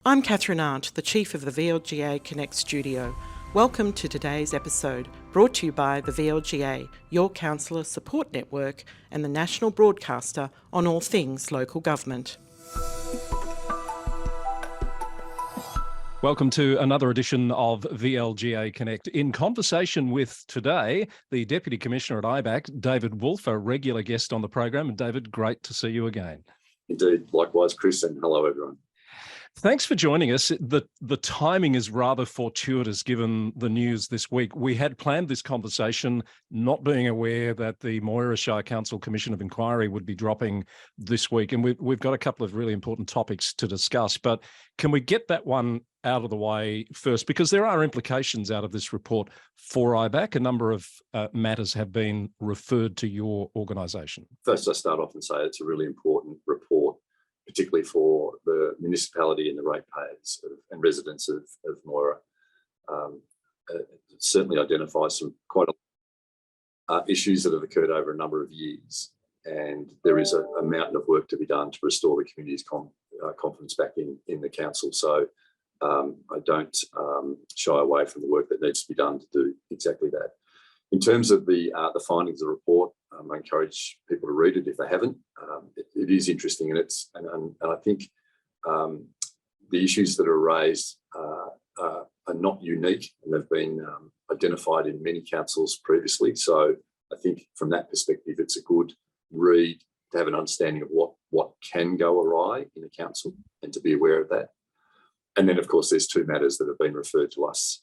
I'm Catherine Arndt, the Chief of the VLGA Connect studio. Welcome to today's episode, brought to you by the VLGA, your counsellor support network and the national broadcaster on all things local government. Welcome to another edition of VLGA Connect. In conversation with today, the Deputy Commissioner at IBAC, David Wolfe, a regular guest on the program. And David, great to see you again. Indeed. Likewise, Chris, and hello, everyone. Thanks for joining us. The timing is rather fortuitous given the news this week. We had planned this conversation not being aware that the Moira Shire Council Commission of Inquiry would be dropping this week. And we've got a couple of really important topics to discuss. But can we get that one out of the way first? Because there are implications out of this report for IBAC. A number of matters have been referred to your organisation. First, I start off and say it's a really important report, particularly for the municipality and the ratepayers and residents of Moira. It certainly identifies some quite issues that have occurred over a number of years, and there is a mountain of work to be done to restore the community's confidence back in the council. So I don't shy away from the work that needs to be done to do exactly that. In terms of the findings of the report, I encourage people to read it if they haven't. It is interesting, and I think the issues that are raised are not unique, and they've been identified in many councils previously. So I think from that perspective, it's a good read to have an understanding of what can go awry in a council and to be aware of that. And then, of course, there's two matters that have been referred to us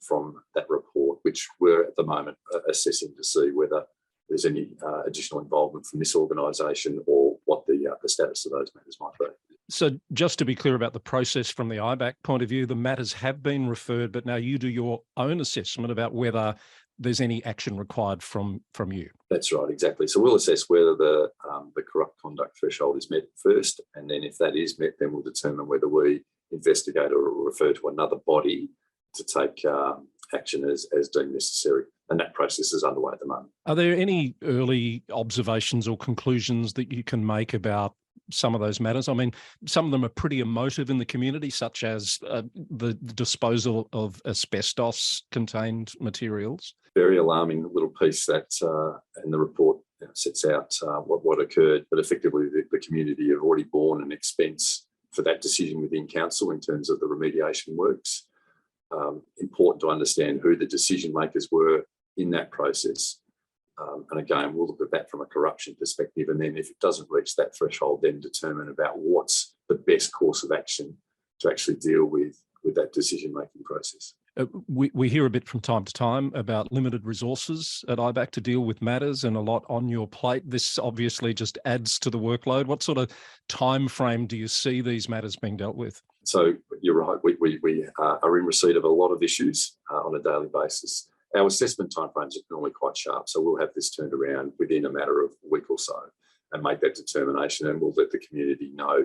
from that report, which we're at the moment assessing to see whether there's any additional involvement from this organisation or what the status of those matters might be. So just to be clear about the process from the IBAC point of view, the matters have been referred, but now you do your own assessment about whether there's any action required from you. That's right, exactly. So we'll assess whether the corrupt conduct threshold is met first, and then if that is met, then we'll determine whether we investigate or refer to another body to take action as deemed necessary. And that process is underway at the moment. Are there any early observations or conclusions that you can make about some of those matters? I mean, some of them are pretty emotive in the community, such as the disposal of asbestos-contained materials. Very alarming little piece that in the report sets out what occurred, but effectively the community have already borne an expense for that decision within council in terms of the remediation works. Important to understand who the decision makers were in that process. And again, we'll look at that from a corruption perspective. And then if it doesn't reach that threshold, then determine about what's the best course of action to actually deal with that decision-making process. We hear a bit from time to time about limited resources at IBAC to deal with matters and a lot on your plate. This obviously just adds to the workload. What sort of time frame do you see these matters being dealt with? So you're right. We are in receipt of a lot of issues on a daily basis. Our assessment timeframes are normally quite sharp, so we'll have this turned around within a matter of a week or so and make that determination, and we'll let the community know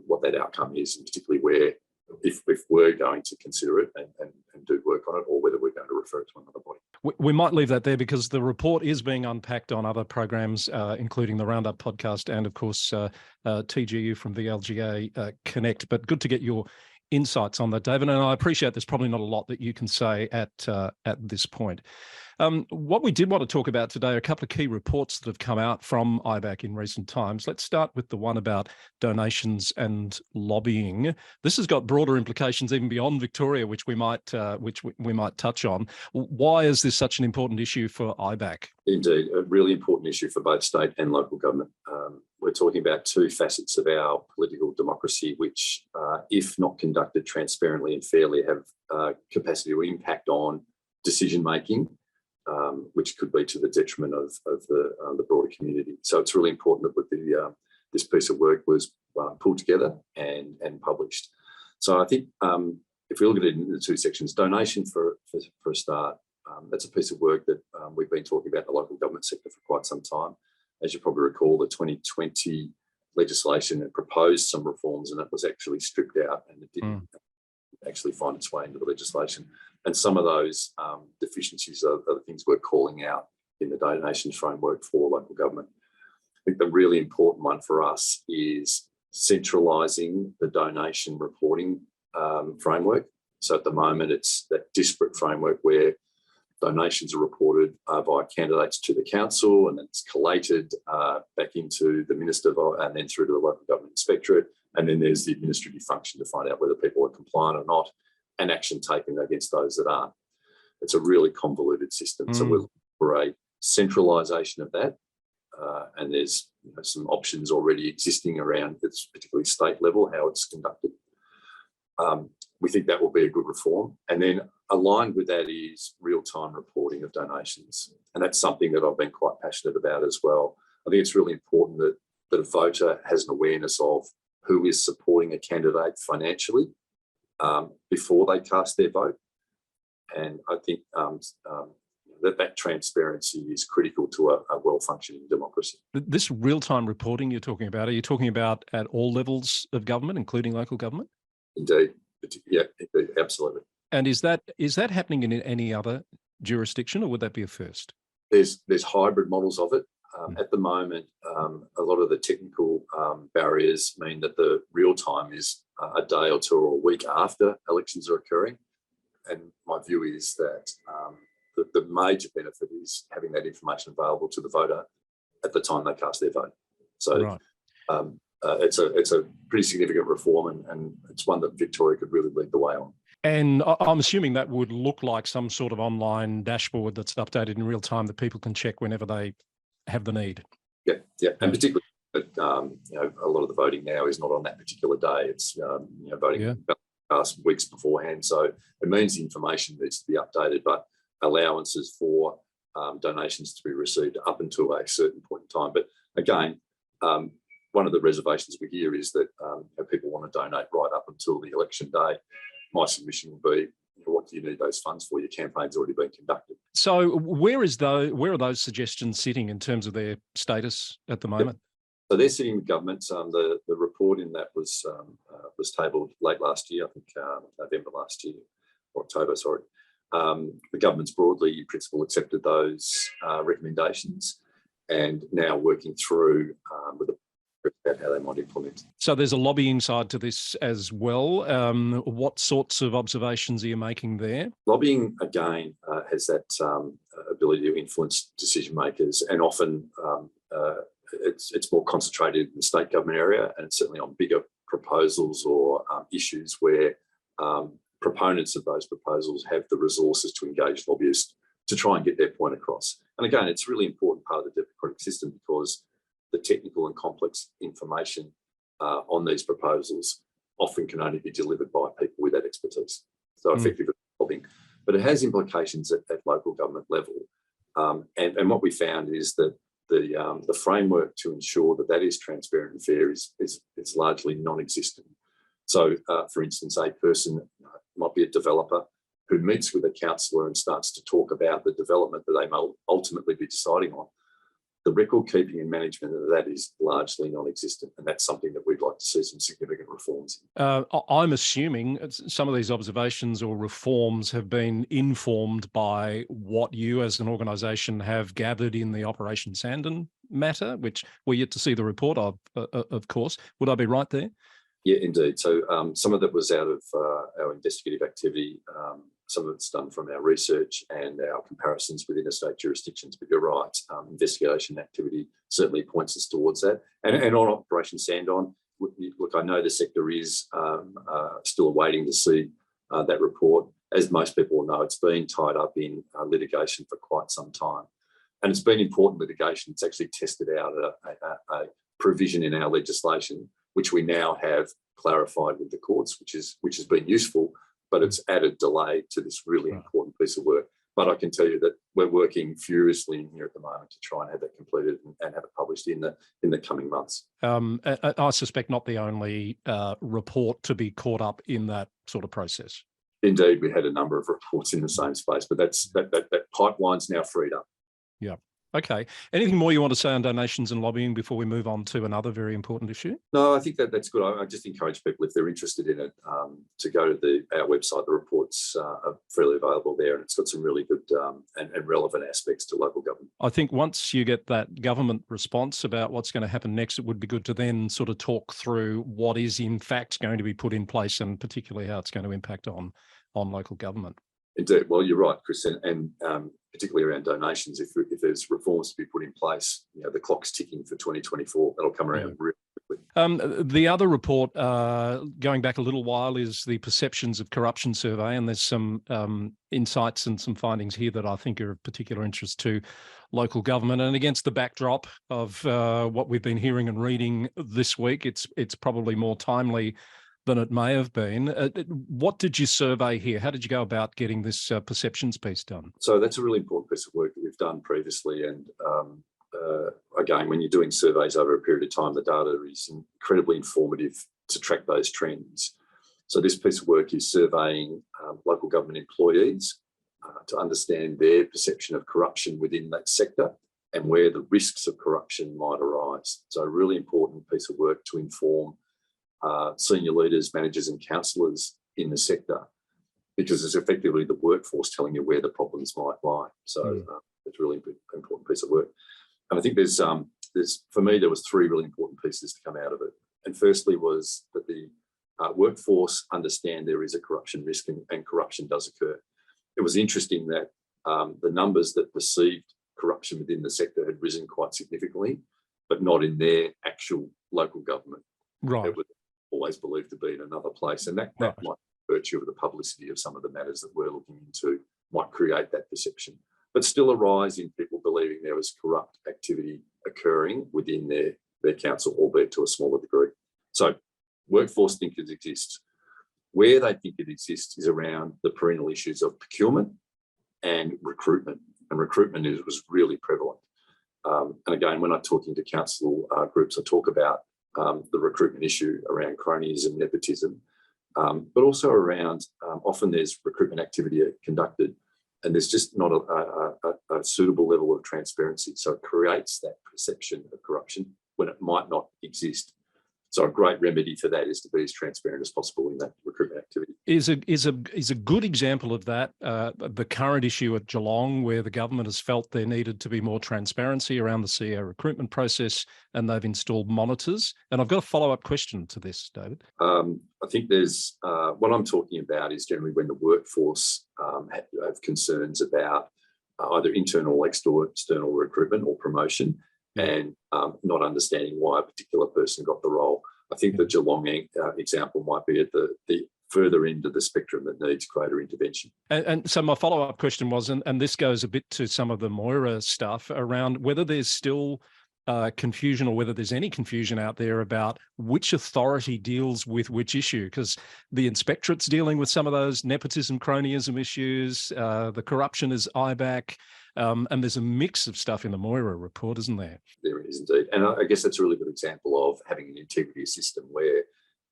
what that outcome is, and particularly where, if we're going to consider it and do work on it, or whether we're going to refer it to another body. We might leave that there because the report is being unpacked on other programs, including the Roundup podcast and, of course, TGU from VLGA Connect. But good to get your insights on that, David, and I appreciate there's probably not a lot that you can say at this point. What we did want to talk about today are a couple of key reports that have come out from IBAC in recent times. Let's start with the one about donations and lobbying. This has got broader implications even beyond Victoria, which we might touch on. Why is this such an important issue for IBAC? Indeed, a really important issue for both state and local government. We're talking about two facets of our political democracy, which, if not conducted transparently and fairly, have capacity to impact on decision-making, which could be to the detriment of the broader community. So it's really important that this piece of work was pulled together and published. So I think if we look at it in the two sections, donation for a start, that's a piece of work that we've been talking about in the local government sector for quite some time. As you probably recall, the 2020 legislation had proposed some reforms, and it was actually stripped out, and it didn't actually find its way into the legislation. And some of those deficiencies are the things we're calling out in the donations framework for local government. I think the really important one for us is centralising the donation reporting framework. So at the moment, it's that disparate framework where donations are reported by candidates to the council, and then it's collated back into the minister and then through to the local government inspectorate. And then there's the administrative function to find out whether people are compliant or not, and action taken against those that aren't. It's a really convoluted system. So we're looking for a centralisation of that. And there's some options already existing around this, particularly state level, how it's conducted. We think that will be a good reform. And then aligned with that is real-time reporting of donations. And that's something that I've been quite passionate about as well. I think it's really important that a voter has an awareness of who is supporting a candidate financially before they cast their vote. And I think that transparency is critical to a well-functioning democracy. This real-time reporting you're talking about, are you talking about at all levels of government, including local government? Indeed. Yeah, indeed, absolutely. And is that happening in any other jurisdiction, or would that be a first? There's hybrid models of it. At the moment, a lot of the technical barriers mean that the real time is a day or two or a week after elections are occurring. And my view is that the major benefit is having that information available to the voter at the time they cast their vote. So right. It's a pretty significant reform, and it's one that Victoria could really lead the way on. And I'm assuming that would look like some sort of online dashboard that's updated in real time that people can check whenever they have the need. Yeah, and particularly, a lot of the voting now is not on that particular day. It's voting past weeks beforehand. So it means the information needs to be updated, but allowances for donations to be received up until a certain point in time. But again, one of the reservations we hear is that people want to donate right up until the election day. My submission will be, what do you need those funds for? Your campaign's already been conducted. So where are those suggestions sitting in terms of their status at the moment? So they're sitting with government. The report in that was tabled late last year, I think November last year, or October, sorry. The government's broadly, in principle, accepted those recommendations, and now working through with the about how they might implement. So there's a lobbying side to this as well. What sorts of observations are you making there? Lobbying, again, has that ability to influence decision makers, and often it's more concentrated in the state government area, and it's certainly on bigger proposals or issues where proponents of those proposals have the resources to engage lobbyists to try and get their point across. And again, it's a really important part of the democratic system, because the technical and complex information on these proposals often can only be delivered by people with that expertise. So effectively lobbying. But it has implications at local government level. And what we found is that the framework to ensure that is transparent and fair is largely non-existent. So, for instance, a person might be a developer who meets with a councillor and starts to talk about the development that they may ultimately be deciding on. The record keeping and management of that is largely non-existent, and that's something that we'd like to see some significant reforms in. I'm assuming some of these observations or reforms have been informed by what you as an organisation have gathered in the Operation Sandon matter, which we're yet to see the report of course. Would I be right there? Yeah, indeed. So some of that was out of our investigative activity. Some of it's done from our research and our comparisons with interstate jurisdictions. But you're right, investigation activity certainly points us towards that. And on Operation Sandon, look, I know the sector is still awaiting to see that report. As most people know, it's been tied up in litigation for quite some time. And it's been important litigation. It's actually tested out a provision in our legislation, which we now have clarified with the courts, which has been useful, but it's added delay to this really important piece of work. But I can tell you that we're working furiously in here at the moment to try and have that completed and have it published in the coming months. I suspect not the only report to be caught up in that sort of process. Indeed, we had a number of reports in the same space, but that pipeline's now freed up. Yeah. Okay. Anything more you want to say on donations and lobbying before we move on to another very important issue? No, I think that's good. I just encourage people, if they're interested in it, to go to our website. The reports are freely available there, and it's got some really good and relevant aspects to local government. I think once you get that government response about what's going to happen next, it would be good to then sort of talk through what is in fact going to be put in place, and particularly how it's going to impact on local government. Indeed. Well, you're right, Chris, and particularly around donations. If there's reforms to be put in place, the clock's ticking for 2024. That'll come around really quickly. The other report, going back a little while, is the Perceptions of Corruption survey, and there's some insights and some findings here that I think are of particular interest to local government. And against the backdrop of what we've been hearing and reading this week, it's probably more timely than it may have been. What did you survey here? How did you go about getting this perceptions piece done? So that's a really important piece of work that we've done previously. And again, when you're doing surveys over a period of time, the data is incredibly informative to track those trends. So this piece of work is surveying local government employees to understand their perception of corruption within that sector and where the risks of corruption might arise. So a really important piece of work to inform senior leaders, managers and councillors in the sector, because it's effectively the workforce telling you where the problems might lie. So it's a really important piece of work. And I think there's for me, there was three really important pieces to come out of it. And firstly was that the workforce understand there is a corruption risk and corruption does occur. It was interesting that the numbers that perceived corruption within the sector had risen quite significantly, but not in their actual local government. Right. It was always believed to be in another place. And that might, by virtue of the publicity of some of the matters that we're looking into, might create that perception, but still a rise in people believing there was corrupt activity occurring within their council, albeit to a smaller degree. So workforce think it exists. Where they think it exists is around the perennial issues of procurement and recruitment. And recruitment was really prevalent. And again, when I'm talking to council groups, I talk about the recruitment issue around cronyism, nepotism, but also around often there's recruitment activity conducted and there's just not a suitable level of transparency. So it creates that perception of corruption when it might not exist. So a great remedy for that is to be as transparent as possible in that recruitment activity. Is a good example of that the current issue at Geelong, where the government has felt there needed to be more transparency around the CEO recruitment process, and they've installed monitors. And I've got a follow-up question to this, David. I think there's what I'm talking about is generally when the workforce have concerns about either internal or external recruitment or promotion, and not understanding why a particular person got the role. I think the Geelong example might be at the further end of the spectrum that needs greater intervention. And so my follow-up question was, and this goes a bit to some of the Moira stuff around whether there's still confusion or whether there's any confusion out there about which authority deals with which issue, because the inspectorate's dealing with some of those nepotism, cronyism issues, the corruption is IBAC, and there's a mix of stuff in the Moira report, isn't there? There is indeed. And I guess that's a really good example of having an integrity system where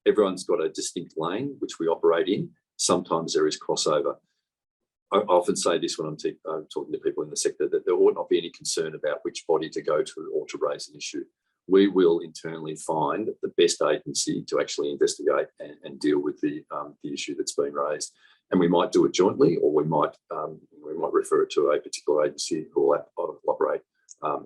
everyone's got a distinct lane which we operate in. Sometimes there is crossover. I often say this when I'm talking to people in the sector, that there ought not be any concern about which body to go to or to raise an issue. We will internally find the best agency to actually investigate and deal with the issue that's been raised. And we might do it jointly, or we might refer it to a particular agency who will operate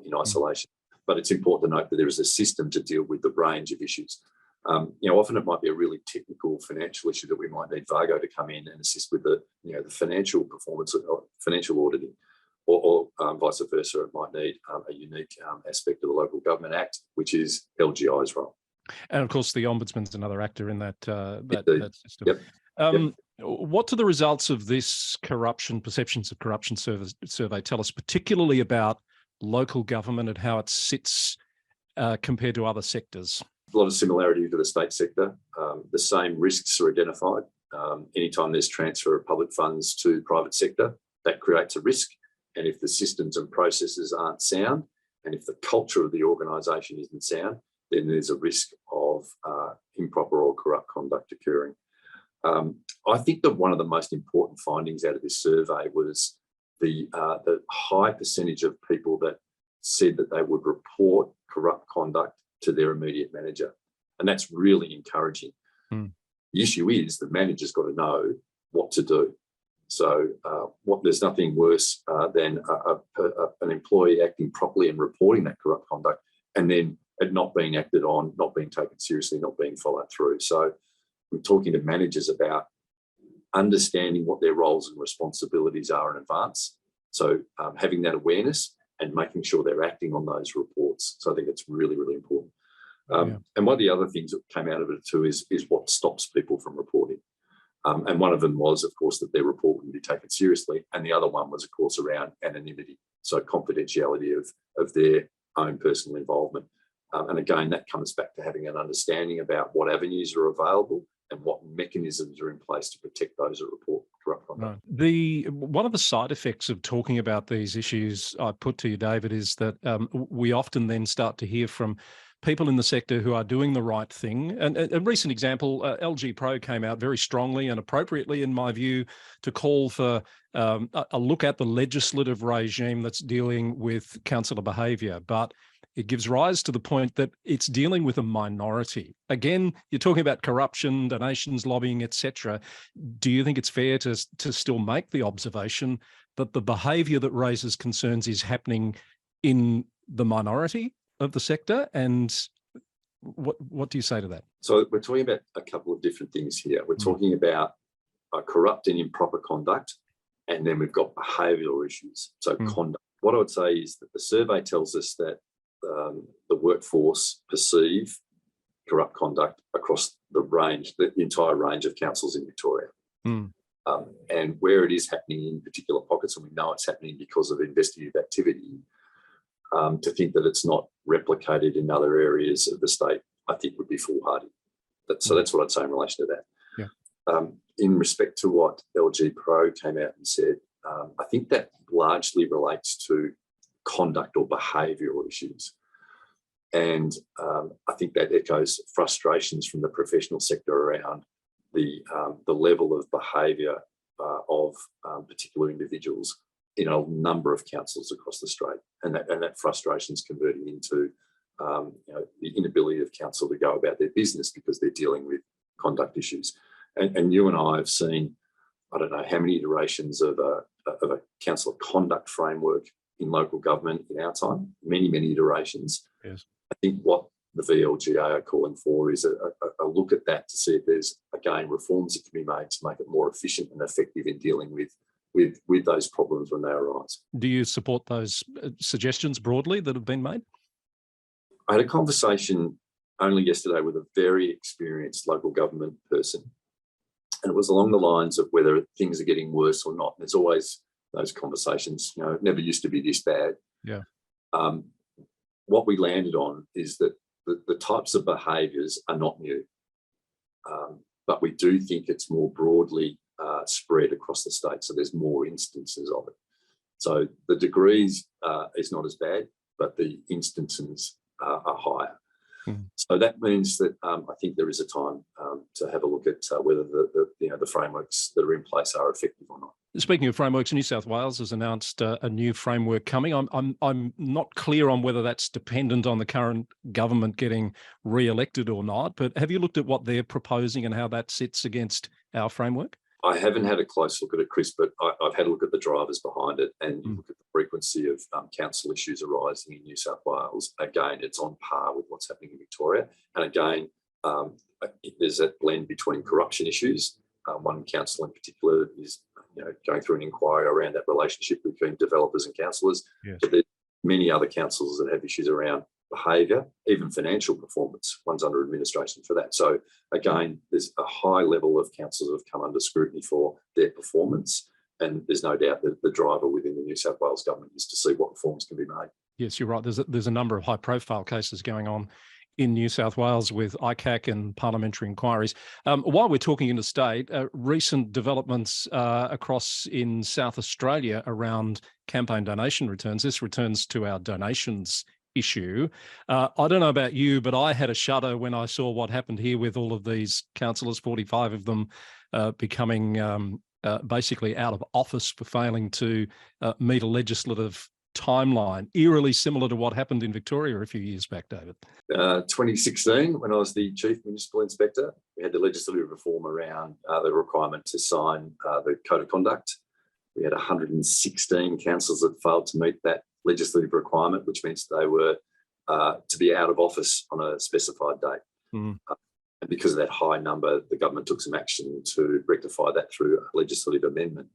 in isolation. But it's important to note that there is a system to deal with the range of issues. Often it might be a really technical financial issue that we might need Vargo to come in and assist with the financial performance or financial auditing, or vice versa. It might need a unique aspect of the Local Government Act, which is LGI's role. And of course, the Ombudsman's another actor in that system. Yep. What do the results of this perceptions of corruption survey tell us, particularly about local government and how it sits compared to other sectors? A lot of similarity to the state sector. The same risks are identified. Anytime there's transfer of public funds to the private sector, that creates a risk. And if the systems and processes aren't sound, and if the culture of the organisation isn't sound, then there's a risk of improper or corrupt conduct occurring. I think that one of the most important findings out of this survey was the high percentage of people that said that they would report corrupt conduct to their immediate manager. And that's really encouraging. Mm. The issue is the manager's got to know what to do. So there's nothing worse than an employee acting properly and reporting that corrupt conduct and then it not being acted on, not being taken seriously, not being followed through. So we're talking to managers about understanding what their roles and responsibilities are in advance. So having that awareness and making sure they're acting on those reports. So I think it's really, really important. And one of the other things that came out of it too is what stops people from reporting. And one of them was, of course, that their report wouldn't be taken seriously. And the other one was, of course, around anonymity. So confidentiality of their own personal involvement. And again, that comes back to having an understanding about what avenues are available and what mechanisms are in place to protect those that report corrupt conduct. Right. One of the side effects of talking about these issues, I put to you, David, is that we often then start to hear from people in the sector who are doing the right thing. And a recent example, LG Pro came out very strongly and appropriately, in my view, to call for a look at the legislative regime that's dealing with councillor behaviour. But it gives rise to the point that it's dealing with a minority. Again, you're talking about corruption, donations, lobbying, etc. Do you think it's fair to still make the observation that the behaviour that raises concerns is happening in the minority of the sector? And what do you say to that? So we're talking about a couple of different things here. We're talking about corrupt and improper conduct, and then we've got behavioural issues. So conduct. What I would say is that the survey tells us that the workforce perceive corrupt conduct across the entire range of councils in Victoria. And where it is happening in particular pockets, and we know it's happening because of investigative activity, to think that it's not replicated in other areas of the state, I think would be foolhardy. So that's what I'd say in relation to that. Yeah. In respect to what LG Pro came out and said, I think that largely relates to conduct or behavioural issues. And I think that echoes frustrations from the professional sector around the level of behaviour of particular individuals in a number of councils across the state, and that frustration is converting into the inability of council to go about their business because they're dealing with conduct issues. And you and I have seen, I don't know how many iterations of a council conduct framework in local government in our time, many iterations. Yes. I think what the VLGA are calling for is a look at that to see if there's, again, reforms that can be made to make it more efficient and effective in dealing with those problems when they arise. Do you support those suggestions broadly that have been made? I had a conversation only yesterday with a very experienced local government person, and it was along the lines of whether things are getting worse or not. There's always those conversations, it never used to be this bad. Yeah. What we landed on is that the types of behaviours are not new, but we do think it's more broadly spread across the state, so there's more instances of it. So the degrees is not as bad, but the instances are higher. So that means that I think there is a time to have a look at whether the frameworks that are in place are effective or not. Speaking of frameworks, New South Wales has announced a new framework coming. I'm not clear on whether that's dependent on the current government getting re-elected or not, but have you looked at what they're proposing and how that sits against our framework? I haven't had a close look at it, Chris, but I've had a look at the drivers behind it and look at the frequency of council issues arising in New South Wales. Again, it's on par with what's happening in Victoria. And again, there's that blend between corruption issues. One council in particular is going through an inquiry around that relationship between developers and councillors. Yes. But there's many other councils that have issues around behaviour, even financial performance. One's under administration for that. So again, there's a high level of councils that have come under scrutiny for their performance. And there's no doubt that the driver within the New South Wales government is to see what reforms can be made. Yes, you're right. There's a number of high-profile cases going on in New South Wales with IBAC and parliamentary inquiries. While we're talking interstate, recent developments across in South Australia around campaign donation returns. This returns to our donations issue. I don't know about you, but I had a shudder when I saw what happened here with all of these councillors, 45 of them becoming basically out of office for failing to meet a legislative timeline, eerily similar to what happened in Victoria a few years back, David? 2016, when I was the Chief Municipal Inspector, we had the legislative reform around the requirement to sign the Code of Conduct. We had 116 councils that failed to meet that legislative requirement, which means they were to be out of office on a specified date. And because of that high number, the government took some action to rectify that through a legislative amendment.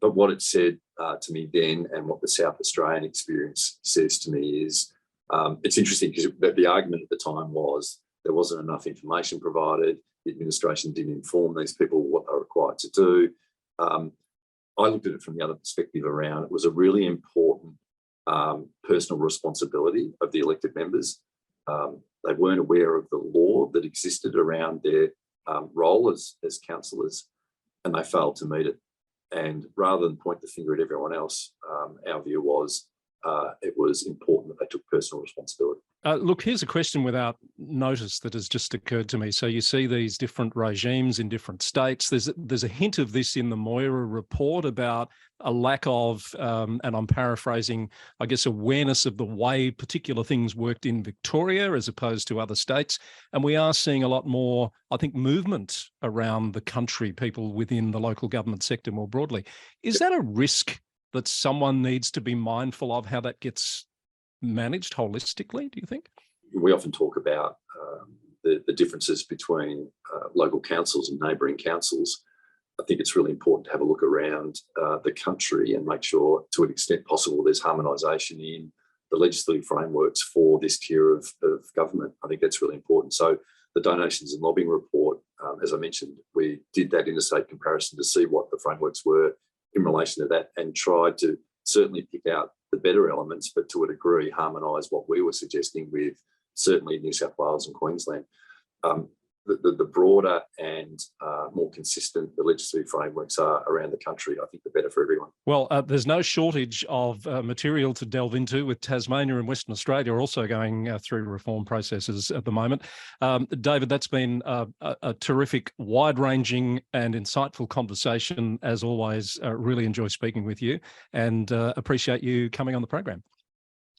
But what it said to me then, and what the South Australian experience says to me, is it's interesting because the argument at the time was there wasn't enough information provided. The administration didn't inform these people what they're required to do. I looked at it from the other perspective around. It was a really important personal responsibility of the elected members. They weren't aware of the law that existed around their role as councillors, and they failed to meet it. And rather than point the finger at everyone else, our view was it was important that they took personal responsibility. Look, here's a question without notice that has just occurred to me. So you see these different regimes in different states. There's a hint of this in the Moira report about a lack of, and I'm paraphrasing, I guess, awareness of the way particular things worked in Victoria as opposed to other states. And we are seeing a lot more, I think, movement around the country, people within the local government sector more broadly. Is that a risk that someone needs to be mindful of, how that gets managed holistically, do you think? We often talk about the differences between local councils and neighbouring councils. I think it's really important to have a look around the country and make sure, to an extent possible, there's harmonisation in the legislative frameworks for this tier of government. I think that's really important. So the donations and lobbying report, as I mentioned, we did that interstate comparison to see what the frameworks were in relation to that, and tried to certainly pick out the better elements, but to a degree harmonise what we were suggesting with certainly New South Wales and Queensland. The broader and more consistent the legislative frameworks are around the country, I think the better for everyone. Well, there's no shortage of material to delve into, with Tasmania and Western Australia also going through reform processes at the moment. David, that's been a terrific, wide-ranging and insightful conversation. As always, really enjoy speaking with you, and appreciate you coming on the program.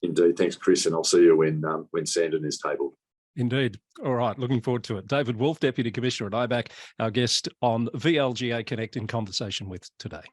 Indeed. Thanks, Chris, and I'll see you when Sandon is tabled. Indeed. All right. Looking forward to it. David Wolf, Deputy Commissioner at IBAC, our guest on VLGA Connect in conversation with today.